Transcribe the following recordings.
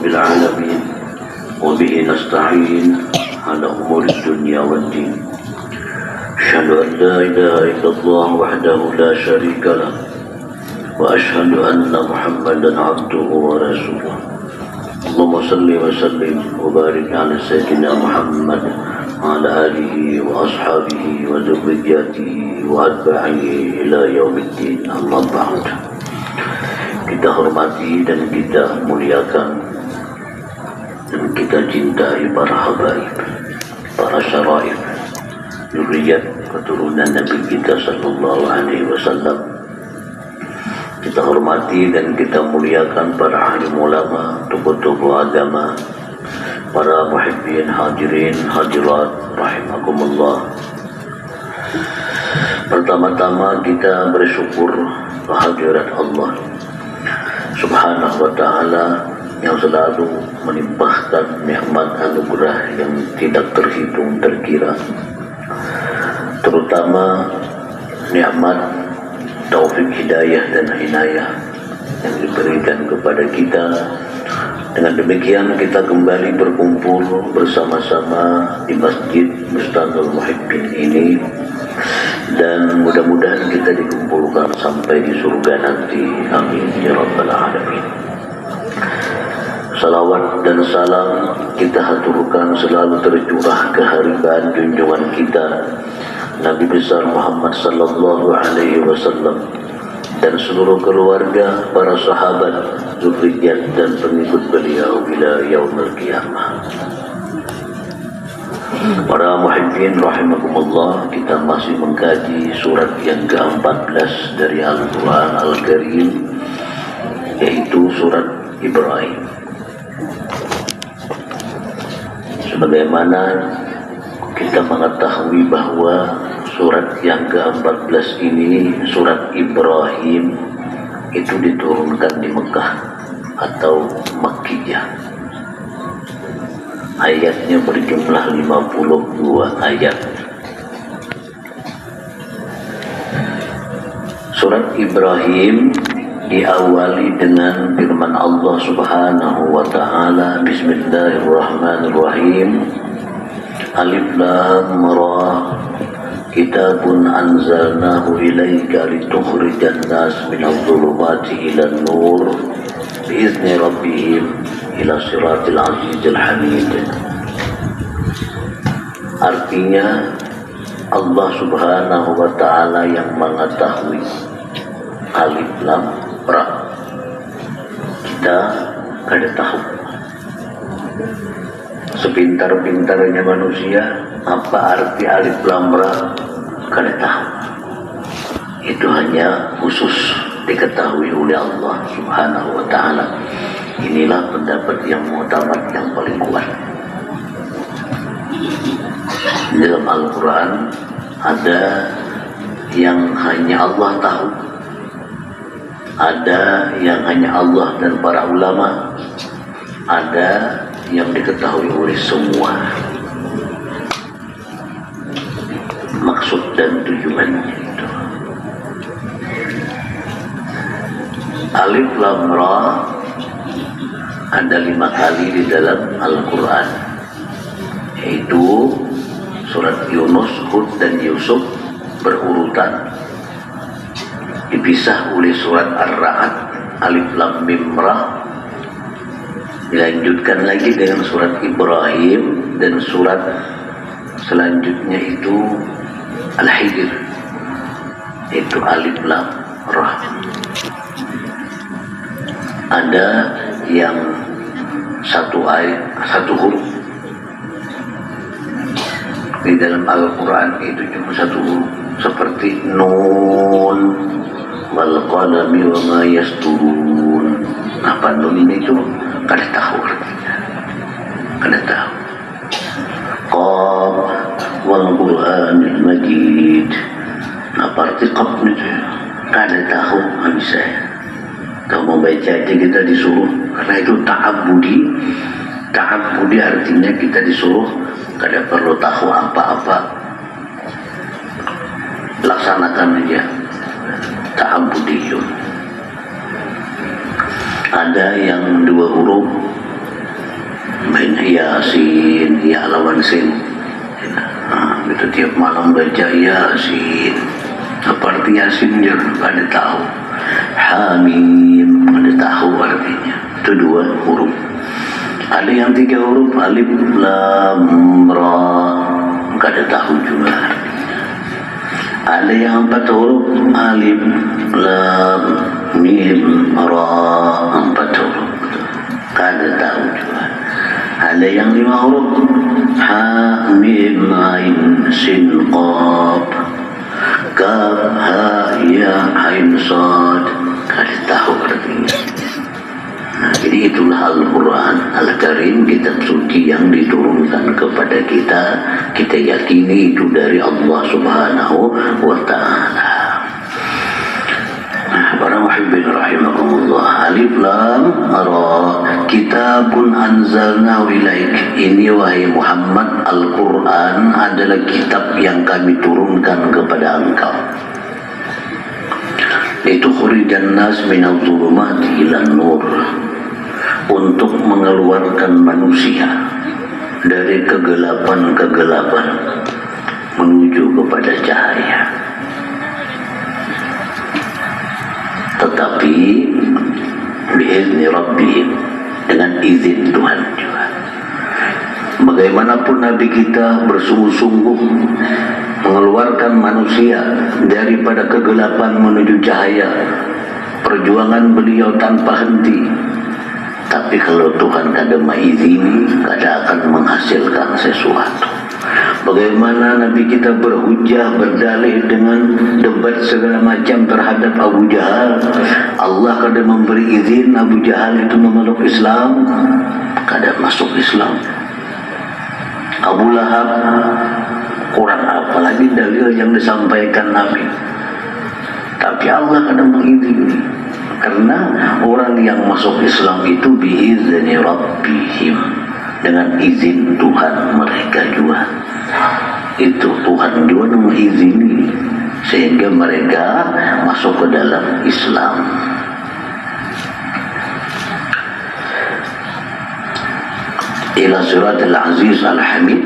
رب العالمين وبه نستعين على أمور الدنيا والدين. أشهد أن لا إله إلا الله وحده لا شريك له وأشهد أن محمدا عبده ورسوله. اللهم صل وسلم وبارك على سيدنا محمد وعلى آله وأصحابه وذرياته وأتباعه إلى يوم الدين. أما بعد. Kita hormati dan kita muliakan dan kita cintai para habaib, para syaraif, zuriyat keturunan Nabi kita sallallahu alaihi wasallam. Kita hormati dan kita muliakan para alim ulama, tokoh-tokoh agama, para muhibbin hadirin hadirat rahimakumullah. Pertama-tama kita bersyukur kehadirat Allah Subhanahu wa ta'ala yang selalu melimpahkan nikmat anugerah yang tidak terhitung terkira, terutama nikmat taufik hidayah dan inayah yang diberikan kepada kita. Dengan demikian kita kembali berkumpul bersama-sama di Masjid Bustanul Muhibbin ini, dan mudah-mudahan kita dikumpulkan sampai di surga nanti. Amin ya rabbal alamin. Salawat dan salam kita haturkan selalu tercurah kehariban junjungan kita Nabi besar Muhammad sallallahu alaihi wasallam dan seluruh keluarga, para sahabat, zuriyat dan pengikut beliau ila yaumil qiyamah. Para muhibbin rahimakumullah, kita masih mengkaji surat yang ke-14 dari Al-Quran Al-Karim, yaitu surat Ibrahim. Sebagaimana kita mengetahui bahwa surat yang ke-14 ini, surat Ibrahim, itu diturunkan di Mekah atau Makkiyah. Ayatnya berjumlah 52 ayat. Surat Ibrahim diawali dengan firman Allah Subhanahu wa ta'ala, Bismillahirrahmanirrahim. Alif lam ra, kitabun anzalnahu ilaika litukhrijan nas minadh dhulumati ilan nur biizni rabbihim ila siratil azizil hamid. Artinya Allah Subhanahu wa ta'ala yang mengetahui. Alif lam ra, kita kada tahu. Sepintar-pintarnya manusia, apa arti alif lam ra, kada tahu. Itu hanya khusus diketahui oleh Allah Subhanahu wa ta'ala. Inilah pendapat yang muktamad, yang paling kuat. Dalam Al-Quran ada yang hanya Allah tahu, ada yang hanya Allah dan para ulama, ada yang diketahui oleh semua. Maksud dan tujuannya itu. Alif lam ra ada 5 kali di dalam Al-Quran, yaitu surat Yunus, Hud dan Yusuf berurutan, dipisah oleh surat Ar-Ra'd, Alif lam mim ra, dilanjutkan lagi dengan surat Ibrahim, dan surat selanjutnya itu Al-Hijr, itu Alif lam ra. Ada yang satu ayat, satu huruf di dalam Al-Quran itu cuma satu huruf, seperti Nun wal qalami wa ma yasturun. Apa Nun ini itu kada tahu artinya, kada tahu. Qaf wal Qur'anil Majid, apa arti qaf itu kada tahu habis saya. Kalau mau baca aja kita disuruh, karena itu ta'abudi. Ta'abudi artinya kita disuruh, kada perlu tahu apa-apa, laksanakan aja. Ta'abudiyun. Ada yang 2 huruf Yasin, ya lawan sin. Itu tiap malam baca Yasin. Apa arti Yasin dia ada tahu. Hamim ada tahu artinya. Itu 2 huruf. Ada yang 3 huruf, alif lam ra, enggak ada tahu juga artinya. Ada yang 4 huruf, alif lam mim ra, 4 huruf, enggak ada tahu juga. Ada yang 5 huruf, ha mim ain sin qaf, kaf ha ya ain sad, enggak ada tahu artinya. Jadi itulah Al-Quran Al-Karim, kitab suci yang diturunkan kepada kita. Kita yakini itu dari Allah Subhanahu wa Ta'ala. Para muhibbin rahimakumullah, alif lam ra, kitabun anzalnahu ilaik. Ini wahai Muhammad, Al-Quran adalah kitab yang kami turunkan kepada engkau. Litukhrijan nas minadh dhulumati ilan nur, untuk mengeluarkan manusia dari kegelapan-kegelapan menuju kepada cahaya. Tetapi biizni rabbihim, dengan izin Tuhan juga. Bagaimanapun Nabi kita bersungguh-sungguh mengeluarkan manusia daripada kegelapan menuju cahaya, perjuangan beliau tanpa henti. Tapi kalau Tuhan kada mengizini, kada akan menghasilkan sesuatu. Bagaimana Nabi kita berhujah, berdalih dengan debat segala macam terhadap Abu Jahal. Allah kada memberi izin Abu Jahal itu memeluk Islam, kada masuk Islam. Abu Lahab, kurang apa lagi dalil yang disampaikan Nabi. Tapi Allah kada mengizini. Karena orang yang masuk Islam itu biizni rabbihim, dengan izin Tuhan mereka juga. Itu Tuhan juga mengizini sehingga mereka masuk ke dalam Islam. Ila siratal aziz al-hamid,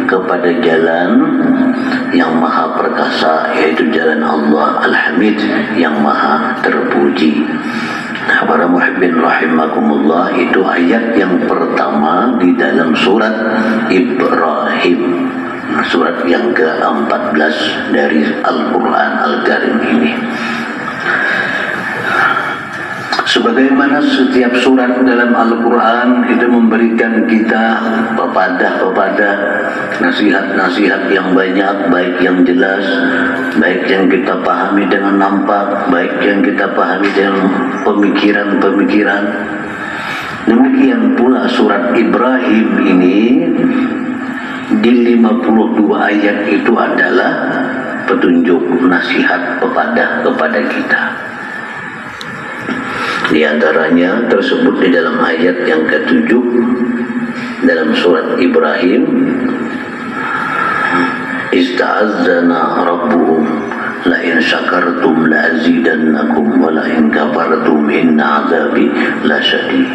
kepada jalan yang maha perkasa, yaitu jalan Allah al-hamid, yang maha terpuji. Nah, para muhibbin rahimakumullah, itu ayat yang pertama di dalam surat Ibrahim, surat yang ke-14 dari Al-Quran Al-Karim ini. Sebagaimana setiap surat dalam Al-Quran itu memberikan kita pepadah-pepadah, nasihat-nasihat yang banyak, baik yang jelas, baik yang kita pahami dengan nampak, baik yang kita pahami dengan pemikiran-pemikiran. Demikian pula surat Ibrahim ini di 52 ayat itu adalah petunjuk, nasihat, pepadah kepada kita. Di antaranya tersebut di dalam ayat yang ke-7 dalam surat Ibrahim, ista'azzana rabbuhum la in syakartum la azidannakum wa la in kafartum inna azabi lasyadid.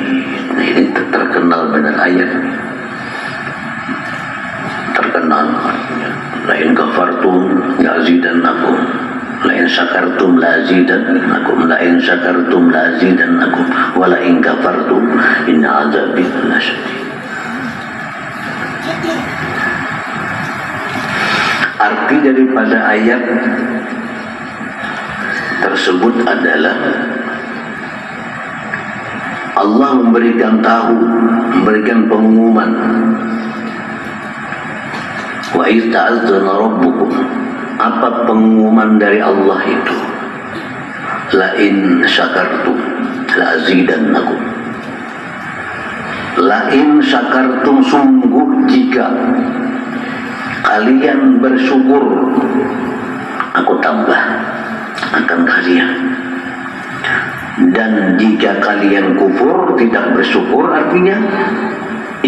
Nah, ini terkenal benar ayat, terkenal. La in kafartum la azidannakum, la in syakartum la azidannakum, la in syakartum la azidannakum, wa la in kafartum inna azabi lasyadid. Arti daripada ayat tersebut adalah Allah memberikan memberikan pengumuman, wa iz ta'azzana rabbukum. Apa pengumuman dari Allah itu? La in syakartum la azidannakum. La in syakartum, sungguh jika kalian bersyukur, aku tambah akan kalian. Dan jika kalian kufur, tidak bersyukur, artinya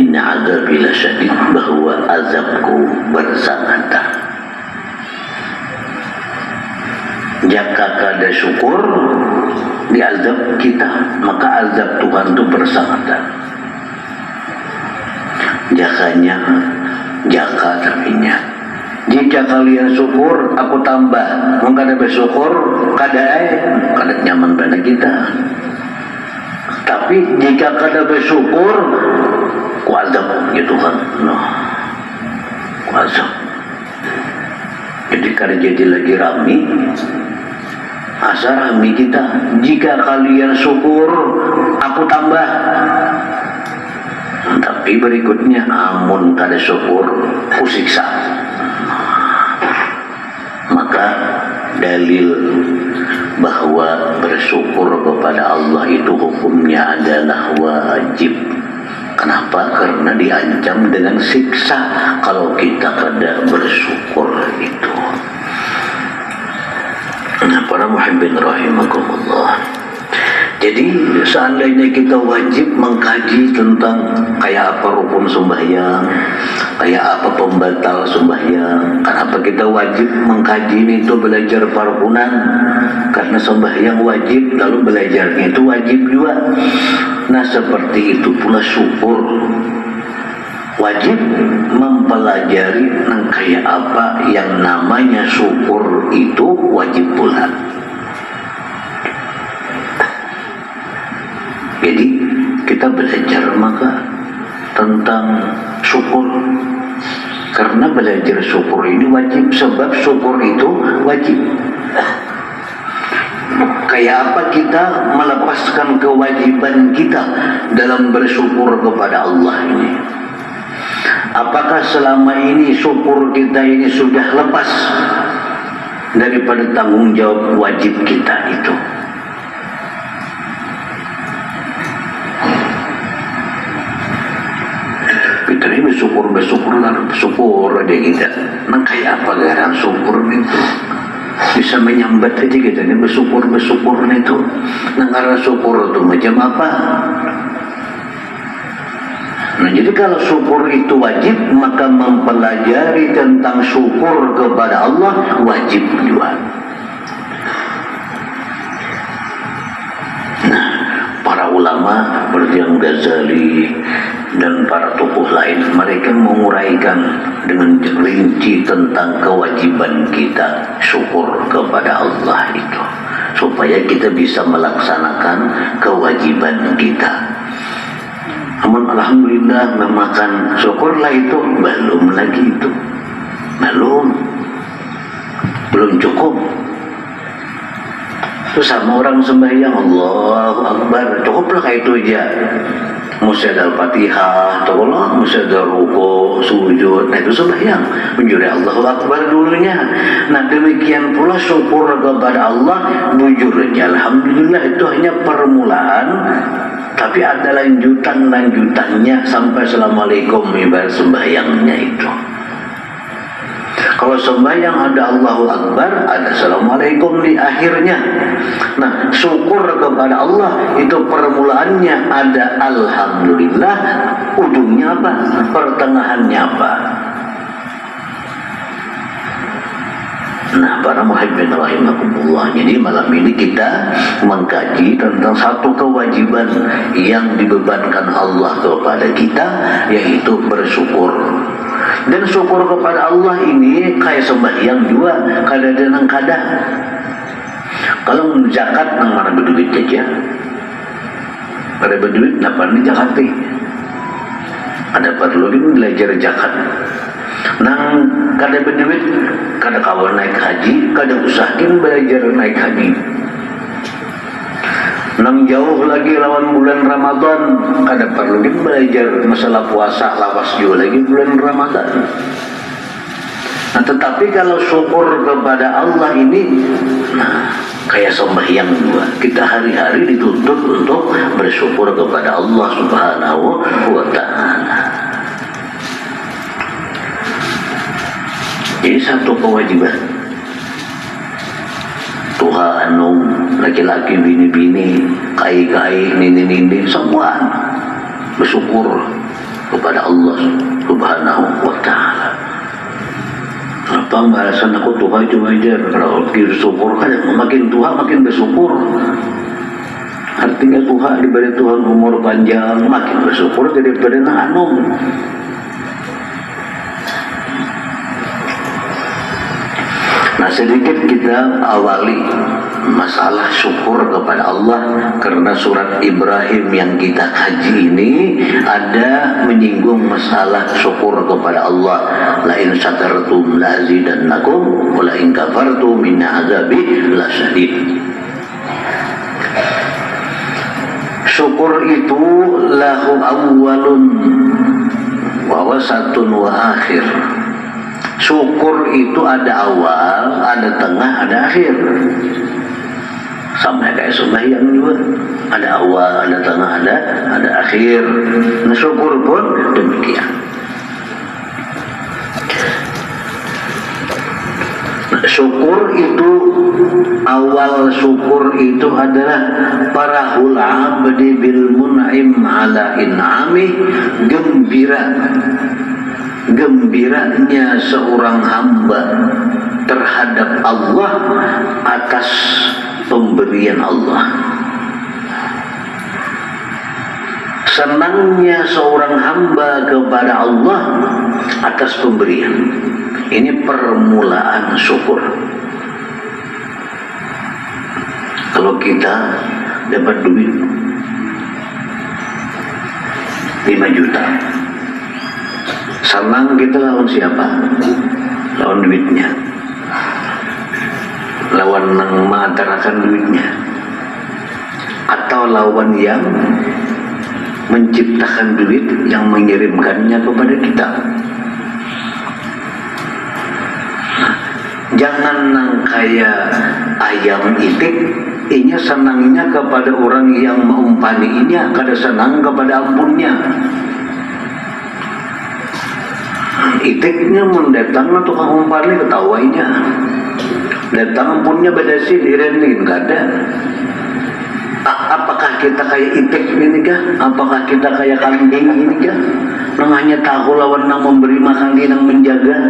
inna azabi lasyadid, bahwa azabku bersangat. Jika kada syukur, diazab kita, maka azab Tuhan itu bersangatan. jakanya jaka tapinya. Jika kalian syukur, aku tambah. Mau kada bersyukur, kada nyaman pada kita. Tapi jika kada bersyukur, kuazab gitu kan. Kuazab. Jadi kada jadi lagi rami. Asa rami kita. Jika kalian syukur, aku tambah. Tapi berikutnya, amun kada syukur, kusiksa. Maka dalil bahwa bersyukur kepada Allah itu hukumnya adalah wajib. Kenapa? Karena diancam dengan siksa kalau kita kada bersyukur itu. Nah, para muhibbin rahimakumullah. Jadi seandainya kita wajib mengkaji tentang kayak apa rukun sembahyang, kayak apa pembatal sembahyang. Kenapa kita wajib mengkaji itu, belajar parpunan? Karena sembahyang wajib, lalu belajarnya itu wajib juga. Nah, seperti itu pula syukur. Wajib mempelajari kayak apa yang namanya syukur itu wajib pula. Jadi kita belajar maka tentang syukur. Karena belajar syukur ini wajib, sebab syukur itu wajib. Kayak apa kita melepaskan kewajiban kita dalam bersyukur kepada Allah ini? Apakah selama ini syukur kita ini sudah lepas daripada tanggung jawab wajib kita itu? Kita ini bersyukur aja kita. Nah, kayak apa garang syukur itu? Bisa menyambat aja kita ini bersyukur itu. Nah, karena syukur itu macam apa? Nah, jadi kalau syukur itu wajib, maka mempelajari tentang syukur kepada Allah wajib juga. Nah, para ulama seperti yang Ghazali dan para tokoh lain, mereka menguraikan dengan rinci tentang kewajiban kita syukur kepada Allah itu, supaya kita bisa melaksanakan kewajiban kita. Namun alhamdulillah memakan syukurlah itu belum lagi itu, belum cukup. Terus sama orang sembahyang Allahu Akbar, cukuplah kayak itu aja. Musyad al-Fatihah, tolong musyad ruku, sujud, nah itu sembahyang, menjuri Allahu Akbar dulunya. Nah, demikian pula syukur kepada Allah, bujur aja alhamdulillah, itu hanya permulaan, tapi ada lanjutannya sampai assalamualaikum ibarat sembahyangnya itu. Kalau sembahyang ada Allahu Akbar, ada assalamualaikum di akhirnya. Nah, syukur kepada Allah itu permulaannya ada alhamdulillah, ujungnya apa? Pertengahannya apa? Nah, para muhibbin rahimakumullah, jadi malam ini kita mengkaji tentang satu kewajiban yang dibebankan Allah kepada kita, yaitu bersyukur. Dan syukur kepada Allah ini kayak sembahyang juga, kada ada nang kada. Kalau zakat nang mana berduit aja, ada berduit napa ni zakat ni? Ada perlu belajar zakat. Nang kada berduit, kada kawan naik haji, kada usahain belajar naik haji. Nang jauh lagi lawan bulan Ramadan, kada perlu belajar masalah puasa, lawas juga lagi bulan Ramadan. Nah, tetapi kalau syukur kepada Allah ini, nah, kayak sembahyang juga. Kita hari-hari dituntut untuk bersyukur kepada Allah Subhanahu wa Ta'ala. Jadi satu kewajiban. Tuhan, laki-laki, bini-bini, kai-kai, nini-nini, semua bersyukur kepada Allah Subhanahu wa Ta'ala. Apa balasan aku Tuhan itu wajar? Kalau bersyukur kan makin tua makin bersyukur. artinya Tuhan diberi Tuhan umur panjang, makin bersyukur daripada anom. Nah, sedikit kita awali masalah syukur kepada Allah, karena surat Ibrahim yang kita kaji ini ada menyinggung masalah syukur kepada Allah. La in syakartum la azidannakum wa la in kafartum inna azabi lasyadid. Syukur itu lahu awwalun wa wasatun wa akhir. Syukur itu ada awal, ada tengah, ada akhir. Sama kayak sembahyang juga, ada awal, ada tengah, ada akhir. Nah, syukur pun demikian. Syukur itu, awal syukur itu adalah farahul abdi bil mun'im ala in'ami, gembiranya seorang hamba terhadap Allah atas pemberian Allah. Senangnya seorang hamba kepada Allah atas pemberian. Ini permulaan syukur. Kalau kita dapat duit 5 juta, senang kita lawan siapa? Lawan duitnya, lawan yang mengantarakan duitnya, atau lawan yang menciptakan duit, yang mengirimkannya kepada kita. Jangan nang kayak ayam itik, inya senangnya kepada orang yang mengumpaninya, kada senang kepada ampunnya. Itiknya mendatang tukang umpani ketawainya, datang ampunnya badasin direnin kada. Apakah kita kayak itik ini kah? Apakah kita kayak kambing ini kah? Nang hanya tahu lawan nang memberi makan, nang menjaga.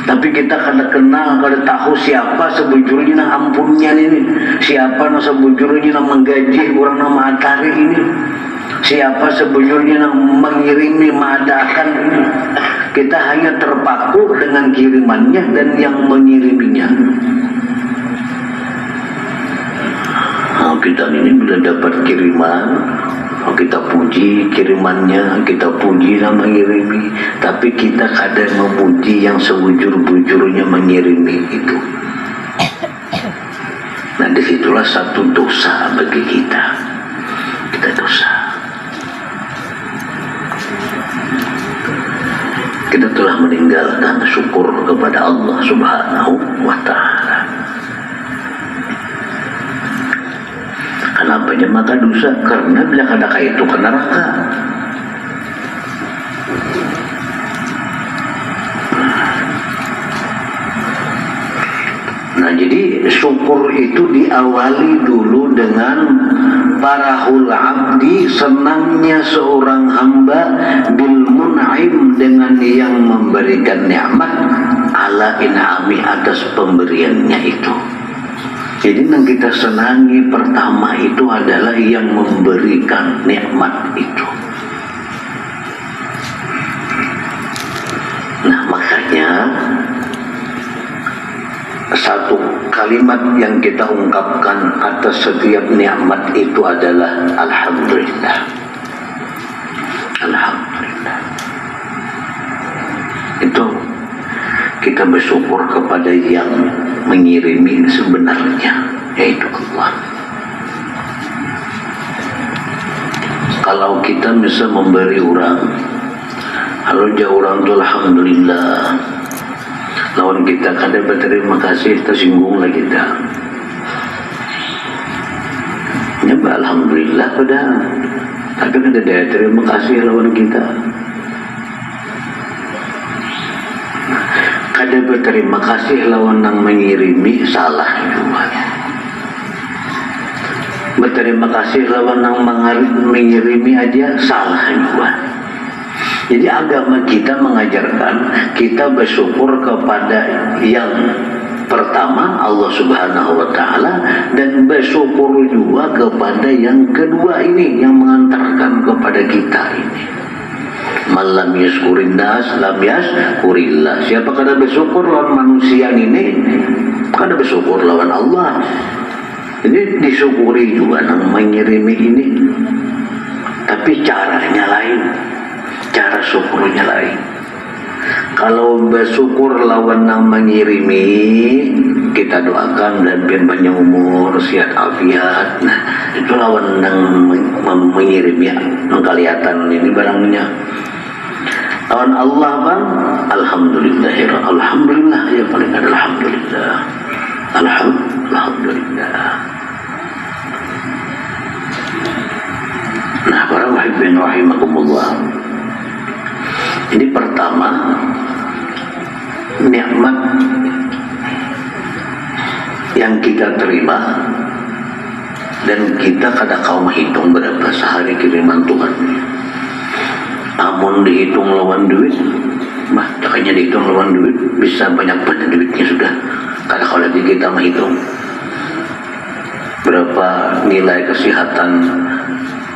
Tapi kita kada kenal, kada tahu siapa sebujurnya nang ampunnya ini, siapa nang sebujurnya nang menggaji orang nang matari ini, siapa sebujurnya nang mengirimi madakan ini. Kita hanya terpaku dengan kirimannya dan yang mengiriminya. Nah, kita ini bila dapat kiriman, kita puji kirimannya, kita puji dan mengirimi, tapi kita kadang memuji yang sebujur-bujurnya mengirimi itu. Nah, disitulah satu dosa bagi kita. Kita dosa. Kita telah meninggalkan syukur kepada Allah Subhanahu wa Ta'ala. Kenapa maka dosa? Karena bila kadang itu ke neraka. Nah, jadi syukur itu diawali dulu dengan farahul abdi, senangnya seorang hamba bil mun'im, dengan yang memberikan nikmat, ala in'ami, atas pemberiannya itu. Jadi yang kita senangi pertama itu adalah yang memberikan nikmat itu. Nah, makanya satu kalimat yang kita ungkapkan atas setiap nikmat itu adalah Alhamdulillah. Alhamdulillah. Itu kita bersyukur kepada yang mengirimi sebenarnya, yaitu Allah. Kalau kita bisa memberi orang, kalau jauh orang itu Alhamdulillah, lawan kita kada berterima kasih, tersinggung lah kita. Nyapa Alhamdulillah pada, tapi kada ada terima kasih lawan kita. Kada berterima kasih lawan yang mengirimi, salah juga. Berterima kasih lawan yang mengirimi aja salah juga. Jadi agama kita mengajarkan kita bersyukur kepada yang pertama Allah Subhanahu wa Ta'ala, dan bersyukur juga kepada yang kedua ini, yang mengantarkan kepada kita ini. Malam yaskurin nas lam yaskurillah. Siapa kada bersyukur lawan manusia ini, kada bersyukur lawan Allah. Ini disyukuri juga nang mengirimi ini, tapi caranya lain, cara syukurnya lain. Kalau bersyukur lawan nang mengirimi, kita doakan dan panjang umur, sehat afiat. Nah, itu lawan nang mengirimi ya, nang kelihatan ini barangnya. Lawan Allah bang, alhamdulillah ya paling ada alhamdulillah. Alhamdulillah. Nah, para muhibbin rahimakumullah, ini pertama nikmat yang kita terima dan kita kada kau menghitung berapa sehari kiriman Tuhan. Amun dihitung lawan duit, makanya dihitung lawan duit bisa banyak duitnya sudah. Kada kau lagi kita menghitung berapa nilai kesehatan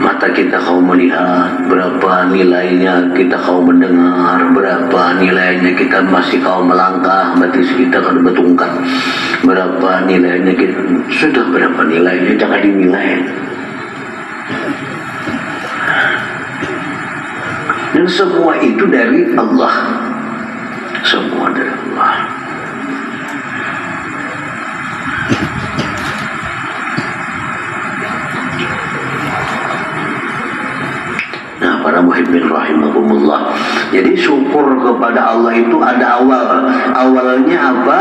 mata kita kau melihat, berapa nilainya kita kau mendengar, berapa nilainya kita masih kau melangkah, batis kita kau betungkan, berapa nilainya kita, sudah berapa nilainya jangan dinilai. Dan semua itu dari Allah, semua dari Allah. Nah, para muhibbin rahimahumullah, jadi syukur kepada Allah itu ada awalnya apa?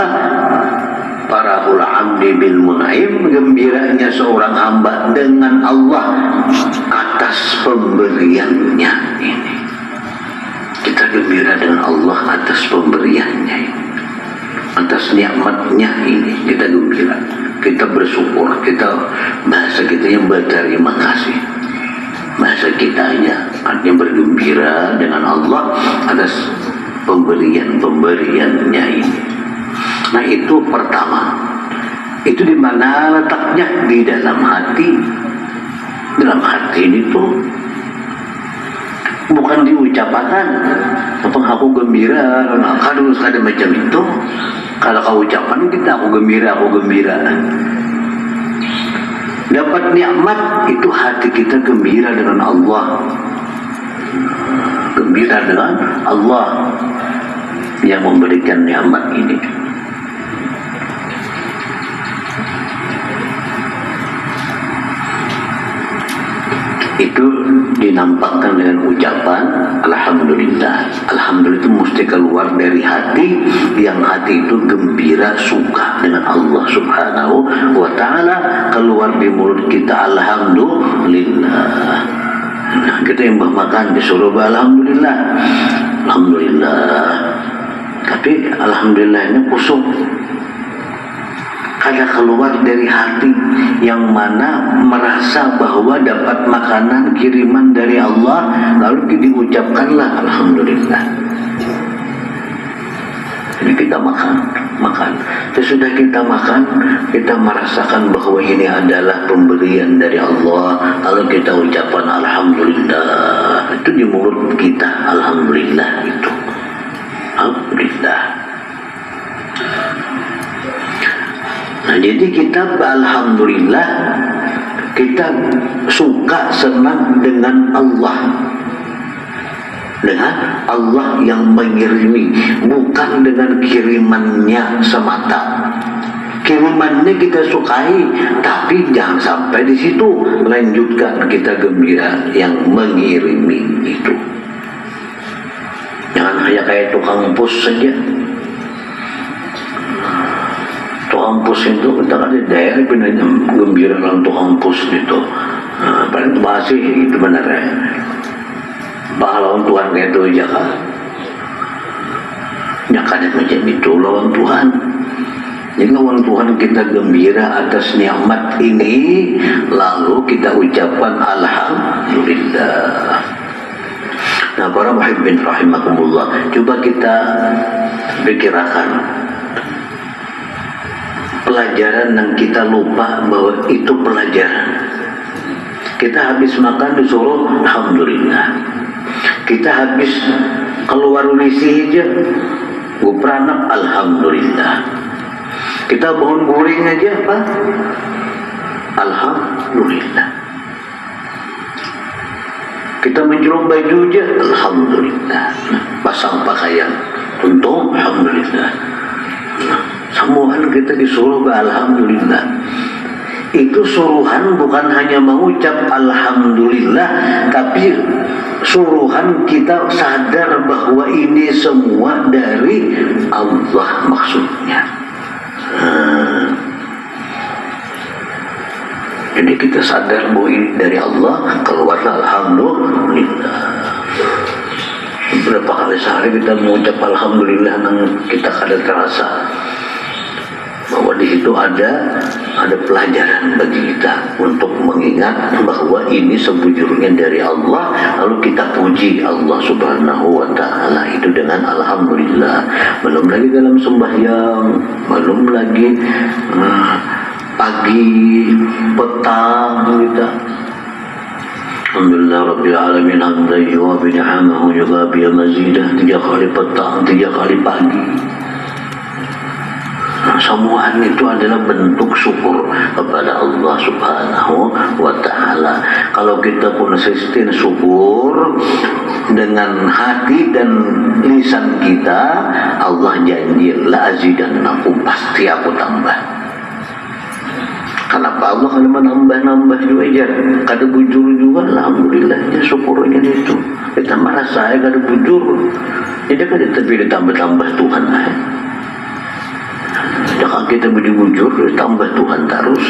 Farahul abdi bil mun'im, gembiranya seorang hamba dengan Allah atas pemberiannya ini. Kita gembira dengan Allah atas pemberiannya ini, atas nikmatnya ini, kita gembira, kita bersyukur, kita bahasa kita yang berterima kasih. Bahasa kitanya artinya bergembira dengan Allah atas pemberian-pemberiannya ini. Nah, itu pertama. Itu di mana letaknya? Di dalam hati. Dalam hati ini tuh bukan diucapkan. Apa aku gembira? Kalau ada macam itu, kalau kau ucapan kita aku gembira. Dapat nikmat itu hati kita gembira dengan Allah. Gembira dengan Allah yang memberikan nikmat ini. Itu dinampakkan dengan ucapan alhamdulillah. Alhamdulillah itu mesti keluar dari hati, yang hati itu gembira, suka dengan Allah Subhanahu wa Ta'ala. Keluar di mulut kita alhamdulillah. Nah, kita yang makan disuruh alhamdulillah, alhamdulillah, tapi alhamdulillahnya kusuk, kada keluar dari hati, yang mana merasa bahwa dapat makanan kiriman dari Allah, lalu diucapkanlah alhamdulillah. Jadi kita makan. Sesudah kita makan, kita merasakan bahwa ini adalah pemberian dari Allah, lalu kita ucapkan alhamdulillah. Itu di mulut kita alhamdulillah itu. Alhamdulillah. Nah, jadi kita alhamdulillah, kita suka, senang dengan Allah. Dengan Allah yang mengirimi, bukan dengan kirimannya semata. Kirimannya kita sukai, tapi jangan sampai di situ, melanjutkan kita gembira yang mengirimi itu. Jangan hanya kayak tukang pus saja. Tukang pus itu kita ada daerah benarnya gembira dengan tukang pus itu. Nah, paling masih itu benarnya. Bahwa lawan Tuhan kayak itu aja kan. Ya kadang macam itu lawan Tuhan. Jadi lawan Tuhan kita gembira atas nikmat ini, lalu kita ucapkan alhamdulillah. Nah, para muhibbin rahimakumullah, coba kita pikirkan pelajaran yang kita lupa bahwa itu pelajaran. Kita habis makan disuruh alhamdulillah. Kita habis keluar lisi aja gue peranak alhamdulillah. Kita bangun guring aja apa? Alhamdulillah. Kita menjerom baju aja alhamdulillah. Pasang pakaian untung alhamdulillah. Semuanya kita disuruh alhamdulillah. Itu suruhan bukan hanya mengucap alhamdulillah, tapi suruhan kita sadar bahwa ini semua dari Allah maksudnya. Jadi kita sadar bahwa ini dari Allah, keluarlah alhamdulillah. Berapa kali sehari kita mengucap alhamdulillah, kita kadang terasa bahwa di situ ada pelajaran bagi kita untuk mengingat bahwa ini sebujurnya dari Allah, lalu kita puji Allah Subhanahu wa Ta'ala itu dengan alhamdulillah. Belum lagi dalam sembahyang, belum lagi pagi, petang kita. Alhamdulillah Rabbil Alamin hamdan yuwafi ni'amahu yuwafi mazidah. 3 kali petang, 3 kali pagi. Semua itu adalah bentuk syukur kepada Allah Subhanahu wa Ta'ala. Kalau kita konsisten syukur dengan hati dan lisan kita, Allah janji la azidannakum, pasti aku tambah. Kenapa Allah kalau menambah-nambah juga aja? Kada bujur juga, alhamdulillahnya syukurnya itu. Kita merasa saya kada bujur, jadi kada tapi ditambah-tambah Tuhan. Jangan kita bujur, tambah Tuhan terus.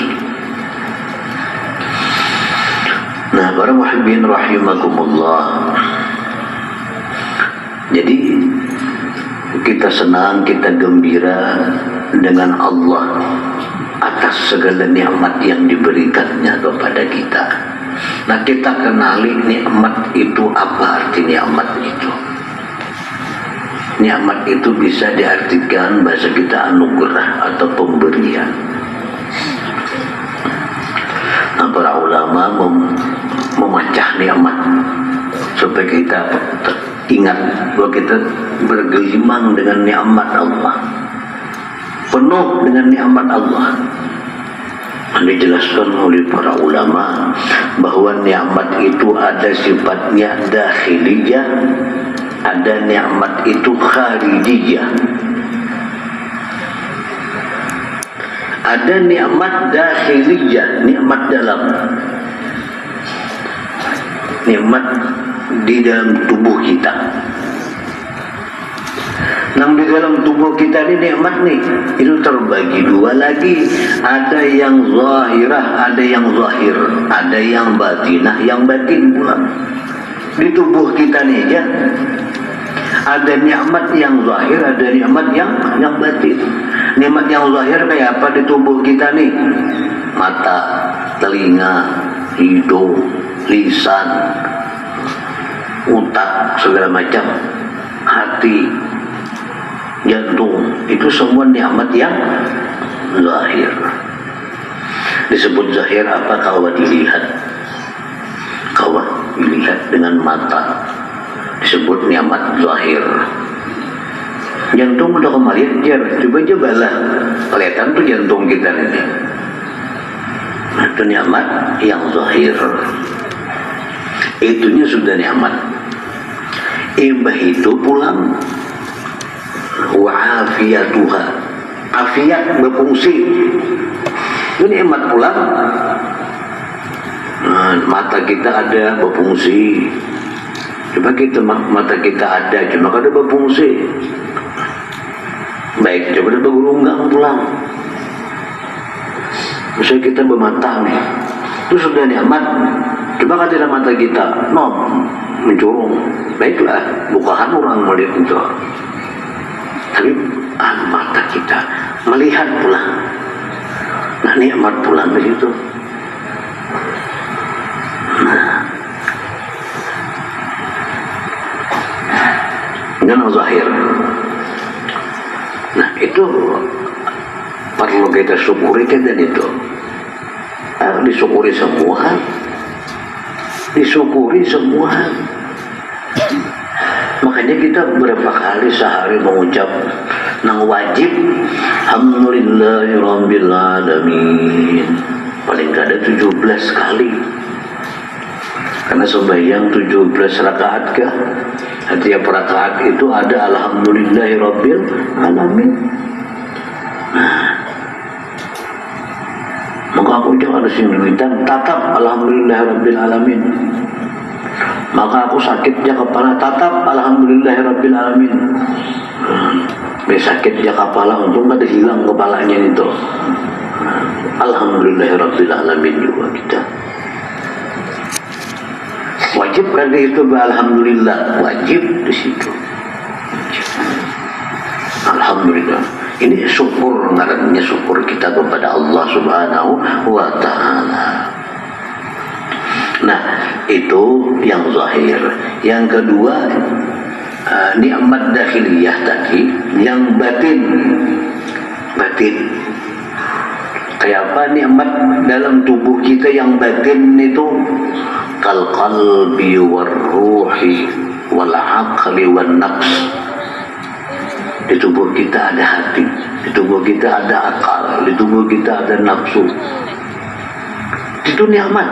Nah, para muhibbin rahimakumullah. Jadi kita senang, kita gembira dengan Allah atas segala nikmat yang diberikannya kepada kita. Nah, kita kenali nikmat itu, apa arti nikmat itu. Nikmat itu bisa diartikan bahasa kita anugerah atau pemberian. Nah, para ulama memecah nikmat supaya kita ingat bahwa kita bergelimang dengan nikmat Allah, penuh dengan nikmat Allah. Dijelaskan oleh para ulama bahwa nikmat itu ada sifatnya dakhiliyah, ada nikmat itu kharijiyah. Ada nikmat dakhiliyah, nikmat dalam, nikmat di dalam tubuh kita. Nah, di dalam tubuh kita ini nikmat nih, itu terbagi dua lagi. Ada yang zahirah, ada yang zahir, ada yang batinah, yang batin pula. Di tubuh kita nih ya, ada nikmat yang zahir, ada nikmat yang batin. Nikmat yang zahir kayak apa di tubuh kita nih? Mata, telinga, hidung, lisan, otak, segala macam, hati, jantung, itu semua nikmat yang zahir. Disebut zahir apa? Kalau dilihat, kalau dilihat dengan mata, disebut nikmat zahir. Jantung udah kemarin jar, coba lah kelihatan tuh jantung kita ini. Itu nikmat yang zahir, itunya sudah nikmat. Imbah itu pulang wa afiyatuha, afiat berfungsi, itu nikmat pulang. Nah, mata kita ada berfungsi, coba kita mata kita ada cuma kada berfungsi. Baik, coba bergurunggang pulang. Misalnya kita bermata nih, itu sudah nikmat. Coba kata mata kita, mencurung. Baiklah, bukan orang melihat itu. Tapi mata kita melihat pulang. Nah, nikmat pulang di situ. Nah, dengan zahir. Nah, itu perlu kita syukuri kan itu. Disyukuri semua, disyukuri semua. Makanya kita berapa kali sehari mengucap nang wajib alhamdulillahirabbil alamin, paling gak ada 17 kali, karena sembahyang 17 rakaat kah, setiap rakaat itu ada alhamdulillahirabbil alamin. Maka aku jangan ada sing duitan tatap alhamdulillahirabbil alamin. Maka aku sakitnya kepala tatap alhamdulillahirabbil alamin. Sakitnya kepala untung ada hilang kepalanya itu. Alhamdulillahirabbil alamin juga kita. Wajib kan itu alhamdulillah, wajib di situ. Alhamdulillah. Ini syukur, ngarannya syukur kita kepada Allah Subhanahu wa ta'ala. Nah, itu yang zahir. Yang kedua, nikmat dakhiliyah tadi, yang batin. Batin. Kayak apa nikmat dalam tubuh kita yang batin itu? Kal qalbi war ruhi wal aqli wan nafs. Di tubuh kita ada hati, di tubuh kita ada akal, di tubuh kita ada nafsu. Itu nikmat.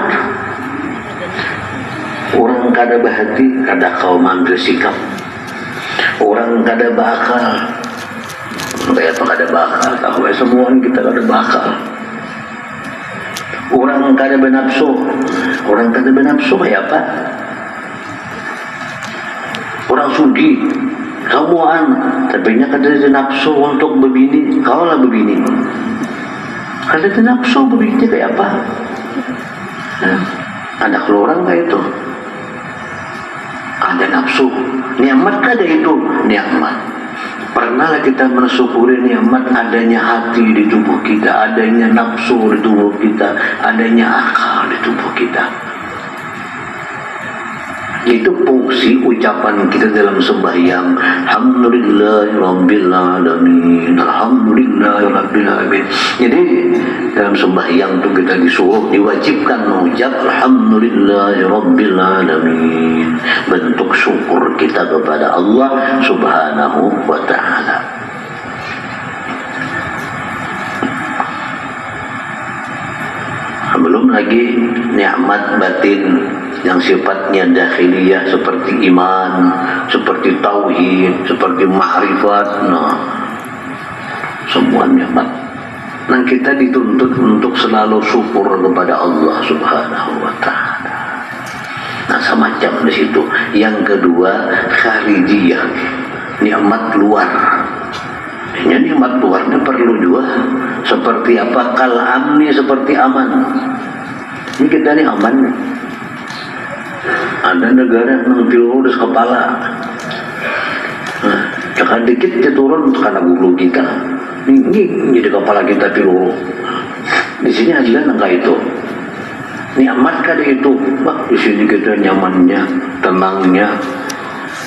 Orang kada bahati, kada kau manggil sikap. Orang kada bakal, kayak apa kada bakal? Tahu semua kita kada bakal. Orang kada benapsu, orang kada benapsu kayak apa? Orang sugi, kamuan, tapi nya kada nafsu untuk berbini, kau lah berbini. Kada nafsu berbini kayak apa? Ada keluaran kayak itu. Ada nafsu, nikmat kada itu nikmat. Pernahlah kita mensyukuri nikmat adanya hati di tubuh kita, adanya nafsu di tubuh kita, adanya akal di tubuh kita. Itu fungsi ucapan kita dalam sembahyang. Alhamdulillahirabbil alamin, alhamdulillahirabbil alamin. Jadi dalam sembahyang itu kita disuruh, diwajibkan mengucap alhamdulillahirabbil alamin, bentuk syukur kita kepada Allah Subhanahu wa ta'ala. Belum lagi nikmat batin yang sifatnya dakhiliyah seperti iman, seperti tauhid, seperti ma'rifat. Nah, semua nikmat. Nah, kita dituntut untuk selalu syukur kepada Allah Subhanahu wa ta'ala. Nah, semacam di situ. Yang kedua, kharijiyah, nikmat luar. Ini nikmat luarnya perlu juga. Seperti apa? Kal amni, seperti aman. Ini kita ini aman nih. Ada negara yang pilurus kepala. Nah, jangan dikit dia turun karena bulu kita. Ini jadi kepala kita pilur. Di sini ada nangka itu. Nikmat kada itu. Bah, di sini kita nyamannya, tenangnya.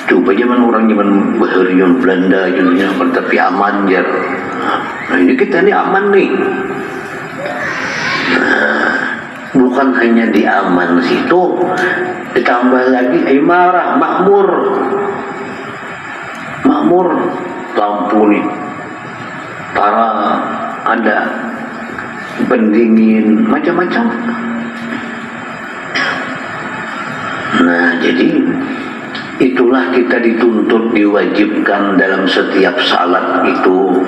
Coba zaman Baharian Belanda jadinya, tapi aman jar. Nah, ini kita ini aman nih. Nah, bukan hanya di aman situ, ditambah lagi imarah, makmur, lampu nih, para ada pendingin, macam-macam. Nah, jadi itulah kita dituntut, diwajibkan dalam setiap salat itu.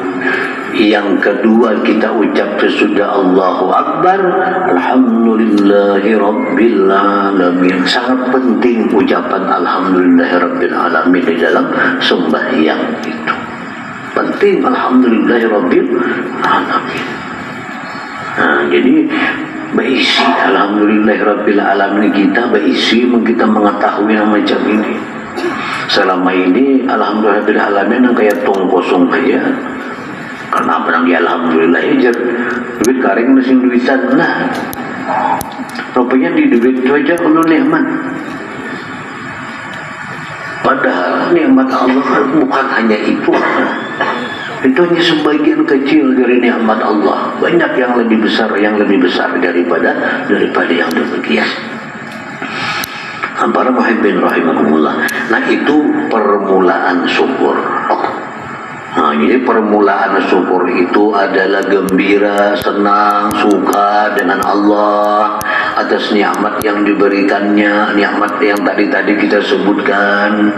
Yang kedua, kita ucap sesudah Allahu Akbar alhamdulillahi rabbil alamin. Sangat penting ucapan alhamdulillahi rabbil alamin di dalam sembahyang itu. Penting alhamdulillahi rabbil alamin. Nah, jadi berisi alhamdulillahi rabbil alamin, kita berisi kita mengetahui yang macam ini. Selama ini alhamdulillah rabbil alamin yang kayak tong kosong aja. Karena apa yang alhamdulillah aja duit karing mesin duitan. Nah, rupanya di duit itu aja kalau nikmat. Padahal nikmat Allah bukan hanya itu. Itu hanya sebagian kecil dari nikmat Allah. Banyak yang lebih besar daripada yang demikian. Para muhibbin rahimakumullah. Nah, itu permulaan syukur. Nah, jadi permulaan syukur itu adalah gembira, senang, suka dengan Allah atas nikmat yang diberikannya, nikmat yang tadi kita sebutkan.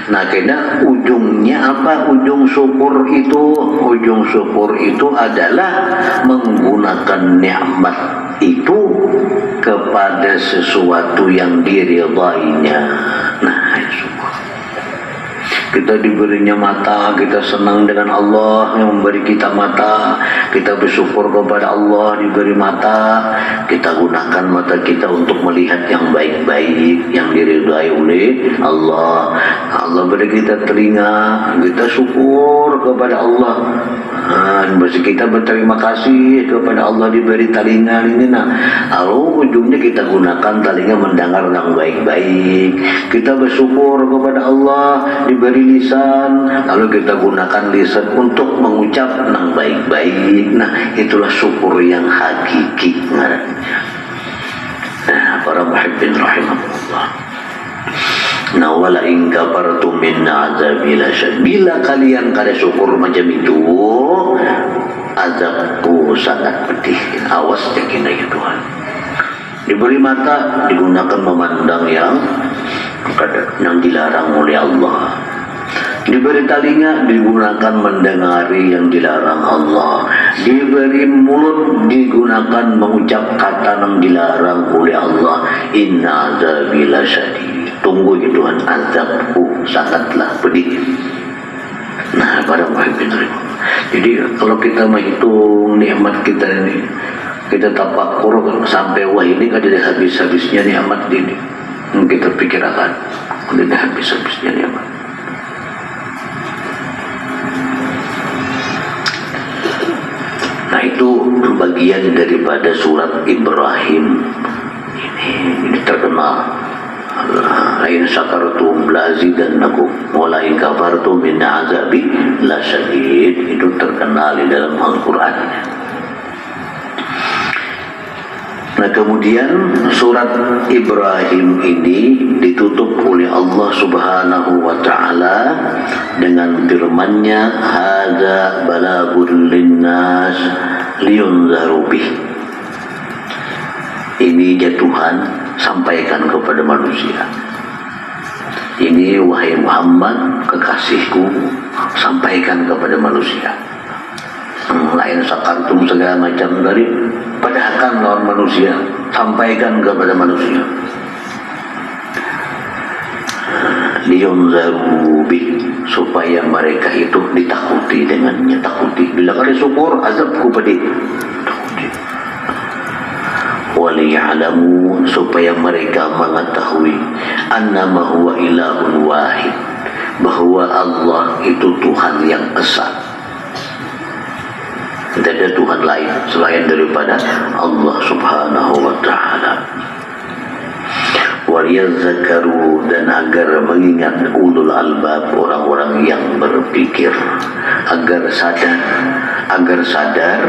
Nah, karena ujungnya apa? Ujung syukur itu adalah menggunakan nikmat itu kepada sesuatu yang diridainya. Nah, syukur. Kita diberinya mata, kita senang dengan Allah yang memberi kita mata. Kita bersyukur kepada Allah diberi mata. Kita gunakan mata kita untuk melihat yang baik-baik, yang diridai oleh Allah. Allah beri kita telinga, kita syukur kepada Allah. Mesti kita berterima kasih kepada Allah diberi telinga ini. Nah, lalu ujungnya kita gunakan telinga mendengar yang baik-baik. Kita bersyukur kepada Allah diberi lisan, lalu kita gunakan lisan untuk mengucap yang baik-baik. Nah, itulah syukur yang hakiki. Nah, para muhibbin rahimahullah. Nah, wala in kafartum min azabi lasyad. Bila kalian kada syukur macam itu, azabku sangat pedih. Awas yakin ya Tuhan. Diberi mata digunakan memandang yang dilarang oleh Allah. Diberi telinga digunakan mendengari yang dilarang Allah. Diberi mulut digunakan mengucap kata yang dilarang oleh Allah. Inna azabi lasyadid. Tunggu ya Tuhan, azabku sangatlah pedih. Nah, para muhibbin, jadi kalau kita menghitung nikmat kita ini, kita tafakur sampai wah ini kan ada habis-habisnya nikmat ini. Kita pikirkan, ada habis-habisnya nikmat. Nah, itu bagian daripada surat Ibrahim. Ini terkenal. Lain syakartum lazidannakum wa la in kafartum min azabi lasyadid. Itu terkenal di dalam Al-Qur'an. Nah, kemudian surat Ibrahim ini ditutup oleh Allah Subhanahu wa taala dengan firman-Nya, hadza balaghun linnas liyunzaru bih. Ini ya Tuhan, sampaikan kepada manusia. Ini wahai Muhammad, kekasihku, sampaikan kepada manusia. Lain sakartum segala macam dari padahkan lawan manusia, sampaikan kepada manusia. Liyunzaru bih, supaya mereka itu ditakuti dengannya. Takuti bila kada syukur, azabku pedih. Waliya'lamu, supaya mereka mengetahui annama huwa ilahun wahid, bahwa Allah itu Tuhan yang esa. Tidak ada Tuhan lain selain daripada Allah Subhanahu wa ta'ala. Waliyadzakaru, dan agar mengingat ulul albab, orang-orang yang berpikir, agar sadar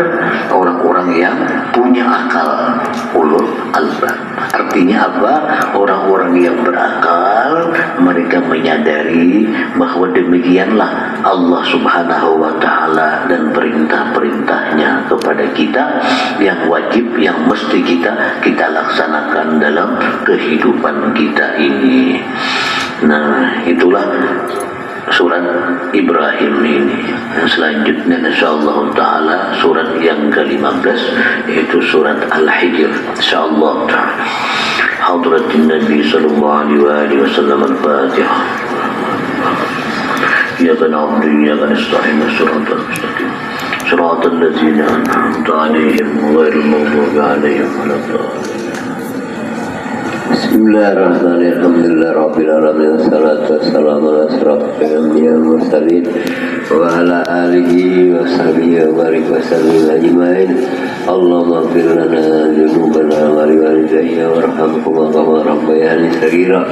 orang-orang yang punya akal, ulul albab. Artinya apa? Orang-orang yang berakal, mereka menyadari bahwa demikianlah Allah Subhanahu wa ta'ala dan perintah-perintahnya kepada kita yang wajib, yang mesti kita laksanakan dalam kehidupan kita ini. Nah, itulah surat Ibrahim ini. Selanjutnya insyaallah taala surat yang ke-15, yaitu surat Al-Hijr, insyaallah taala. Hadratin Nabi sallallahu alaihi wasallam. Al-Fatihah. Ya na'budu wa iyyaka nasta'in, shiratal mustaqim, shiratal ladzina an'amta 'alaihim ghairil maghdubi 'alaihim waladdallin. Bismillahirrahmanirrahim. Alhamdulillah rabbil alamin. Wassalatu wassalamu ala asyrafil anbiya'i wal mursalin wa ala alihi wa sahbihi wa barik wa sallim ajma'in. Allahumma ighfir lana dzunubana wa liwalidayya warhamhuma kama rabbayani shaghira.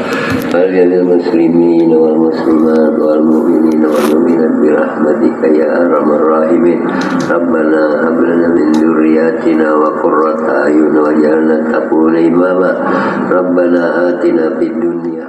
Walil muslimin wal muslimat wal mu'minin wal mu'minat bi برحمتك يا أرحم الراحمين ربنا هب لنا من ذرياتنا وقرة أعين واجعلنا للمتقين إماما ربنا آتنا في الدنيا